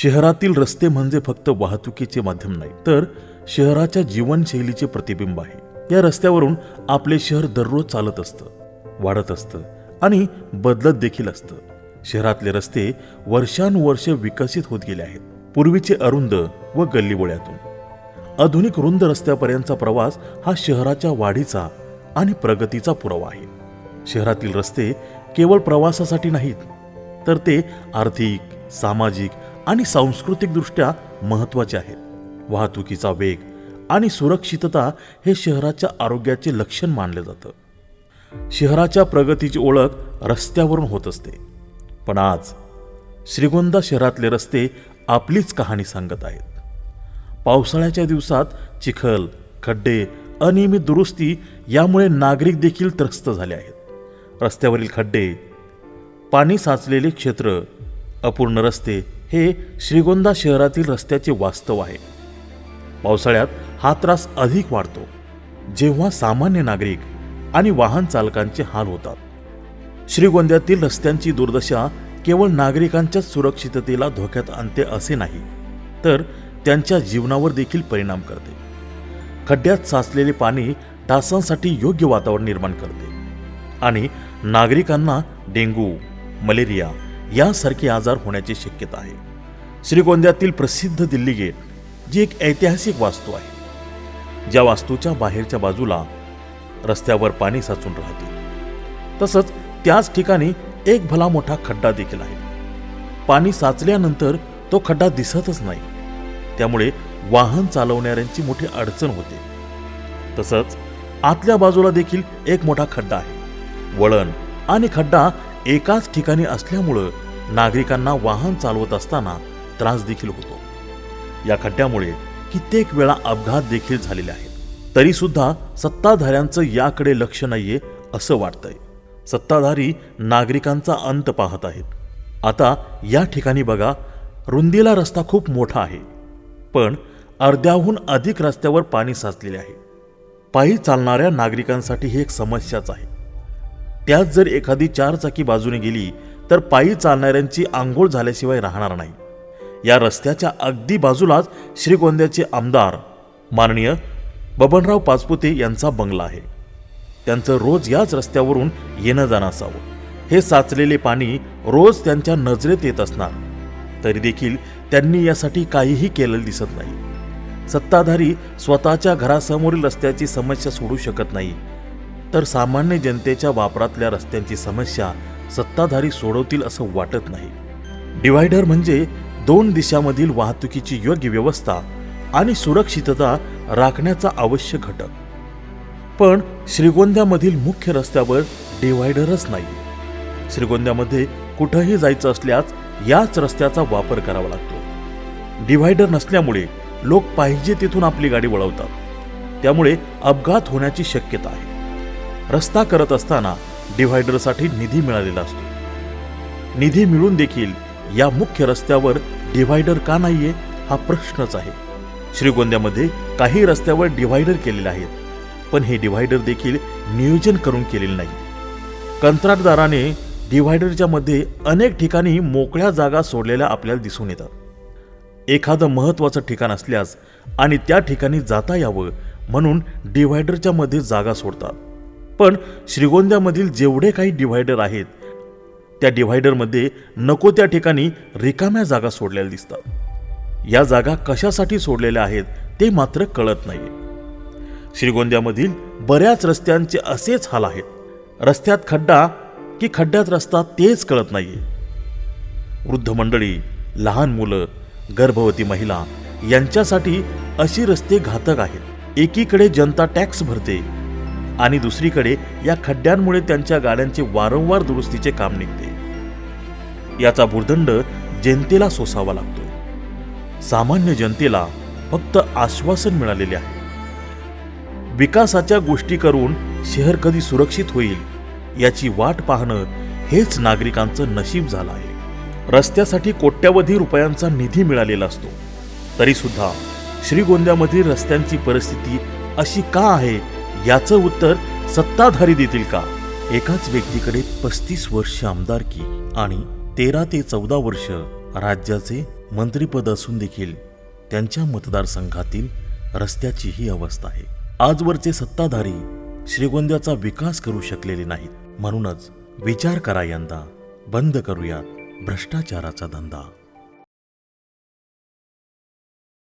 शहरातील रस्ते म्हणजे फक्त वाहतुकीचे माध्यम नाही, तर शहराच्या जीवनशैलीचे प्रतिबिंब आहे. या रस्त्यावरून आपले शहर दररोज चालत असतं, वाढत असतं आणि बदलत देखील असतं. शहरातले रस्ते वर्षानुवर्ष विकसित होत गेले आहेत. पूर्वीचे अरुंद व गल्लीबोळ्यातून आधुनिक रुंद रस्त्यापर्यंतचा प्रवास हा शहराच्या वाढीचा आणि प्रगतीचा पुरावा आहे. शहरातील रस्ते केवळ प्रवासासाठी नाहीत, तर ते आर्थिक, सामाजिक आणि सांस्कृतिक दृष्ट्या महत्त्वाचे आहेत. वाहतुकीचा वेग आणि सुरक्षितता हे शहराच्या आरोग्याचे लक्षण मानले जातं. शहराच्या प्रगतीची ओळख रस्त्यावरून होत असते. पण आज श्रीगोंदा शहरातले रस्ते आपलीच कहाणी सांगत आहेत. पावसाळ्याच्या दिवसात चिखल, खड्डे, अनियमित दुरुस्ती यामुळे नागरिक देखील त्रस्त झाले आहेत. रस्त्यावरील खड्डे, पाणी साचलेले क्षेत्र, अपूर्ण रस्ते हे श्रीगोंदा शहरातील रस्त्याचे वास्तव आहे. पावसाळ्यात हा त्रास अधिक वाढतो, जेव्हा सामान्य नागरिक आणि वाहन चालकांचे हाल होतात. श्रीगोंद्यातील रस्त्यांची दुर्दशा केवळ नागरिकांच्याच सुरक्षिततेला धोक्यात आणते असे नाही, तर त्यांच्या जीवनावर देखील परिणाम करते. खड्ड्यात साचलेले पाणी डासांसाठी योग्य वातावरण निर्माण करते आणि नागरिकांना डेंग्यू, मलेरिया यासारखे आजार होण्याची शक्यता आहे. श्रीगोंद्यातील प्रसिद्ध दिल्ली गेट, जी एक ऐतिहासिक वास्तू आहे, ज्या वास्तूच्या बाहेरच्या बाजूला रस्त्यावर पाणी साचून राहते, तसंच त्याच ठिकाणी एक भला मोठा खड्डा देखील आहे. पाणी साचल्यानंतर तो खड्डा दिसतच नाही, त्यामुळे वाहन चालवणाऱ्यांची मोठी अडचण होते. तसंच आतल्या बाजूला देखील एक मोठा खड्डा आहे. वळण आणि खड्डा एकाच ठिकाणी असल्यामुळं नागरिकांना वाहन चालवत असताना त्रास देखील होतो. या खड्ड्यामुळे कित्येक वेळा अपघात देखील झालेले आहेत. तरी सुद्धा सत्ताधाऱ्यांचं याकडे लक्ष नाहीये असं वाटतंय. सत्ताधारी नागरिकांचा अंत पाहत आहेत. आता या ठिकाणी बघा, रुंदीला रस्ता खूप मोठा आहे, पण अर्ध्याहून अधिक रस्त्यावर पाणी साचलेले आहे. पायी चालणाऱ्या नागरिकांसाठी ही एक समस्याच आहे. त्यात जर एखादी 4 चाकी बाजूने गेली तर पायी चालणाऱ्यांची आंघोळ झाल्याशिवाय राहणार नाही. या रस्त्याच्या अगदी बाजूलाच श्रीगोंद्याचे आमदार माननीय बबनराव पाचपुते यांचा बंगला आहे. त्यांचं रोज याच रस्त्यावरून येणं जाणं असावं. हे साचलेले पाणी रोज त्यांच्या नजरेत येत असणार, तरी देखील त्यांनी यासाठी काहीही केलेलं दिसत नाही. सत्ताधारी स्वतःच्या घरासमोरील रस्त्याची समस्या सोडू शकत नाही, तर सामान्य जनतेच्या वापरातल्या रस्त्यांची समस्या सत्ताधारी सोडवतील असं वाटत नाही. डिव्हायडर म्हणजे 2 दिशांमधील वाहतुकीची योग्य व्यवस्था आणि सुरक्षितता राखण्याचा आवश्यक घटक. पण श्रीगोंद्यामधील मुख्य रस्त्यावर डिव्हायडरच नाही. श्रीगोंद्यामध्ये कुठंही जायचं असल्यास याच रस्त्याचा वापर करावा लागतो. डिव्हायडर नसल्यामुळे लोक पाहिजे तिथून आपली गाडी वळवतात, त्यामुळे अपघात होण्याची शक्यता आहे. रस्ता करत असताना डिव्हायडरसाठी निधी मिळालेला असतो. निधी मिळून देखील या मुख्य रस्त्यावर डिव्हायडर का नाहीये हा प्रश्नच आहे. श्रीगोंद्यामध्ये काही रस्त्यावर डिव्हायडर केलेले आहेत, पण हे डिव्हायडर देखील नियोजन करून केलेले नाही. कंत्राटदाराने डिव्हायडरच्या मध्ये अनेक ठिकाणी मोकळ्या जागा सोडलेल्या आपल्याला दिसून येतात. एखादं महत्त्वाचं ठिकाण असल्यास आणि त्या ठिकाणी जाता यावं म्हणून डिव्हायडरच्या मध्ये जागा सोडतात. पण श्रीगोंद्यामधील जेवढे काही डिव्हायडर आहेत, त्या डिव्हायडरमध्ये नको त्या ठिकाणी रिकाम्या जागा सोडलेल्या दिसतात. या जागा कशासाठी सोडलेल्या आहेत ते मात्र कळत नाही. श्रीगोंद्यामधील बऱ्याच रस्त्यांचे असेच हाल आहेत. रस्त्यात खड्डा की खड्ड्यात रस्ता तेच कळत नाहीये. वृद्ध मंडळी, लहान मुलं, गर्भवती महिला यांच्यासाठी अशी रस्ते घातक आहेत. एकीकडे जनता टॅक्स भरते आणि दुसरीकडे या खड्ड्यांमुळे त्यांच्या गाड्यांचे वारंवार दुरुस्तीचे काम निघते. याचा भुर्दंड जनतेला सोसावा लागतो. सामान्य जनतेला फक्त आश्वासन मिळालेले आहे. विकासाच्या गोष्टी करून शहर कधी सुरक्षित होईल याची वाट पाहणं हेच नागरिकांचं नशीब झालं आहे. रस्त्यासाठी कोट्यवधी रुपयांचा निधी मिळालेला असतो, तरी सुद्धा श्रीगोंद्यामधील रस्त्यांची परिस्थिती अशी का आहे याचं उत्तर सत्ताधारी देतील का? एकाच व्यक्तीकडे 35 वर्ष आमदारकी आणि 13 ते 14 वर्ष राज्याचे मंत्रिपद असून देखील त्यांच्या मतदारसंघातील रस्त्याची ही अवस्था आहे. आजवरचे सत्ताधारी श्रीगोंद्याचा विकास करू शकलेले नाहीत. म्हणूनच विचार करा यंदा, बंद करूयात भ्रष्टाचाराचा धंदा.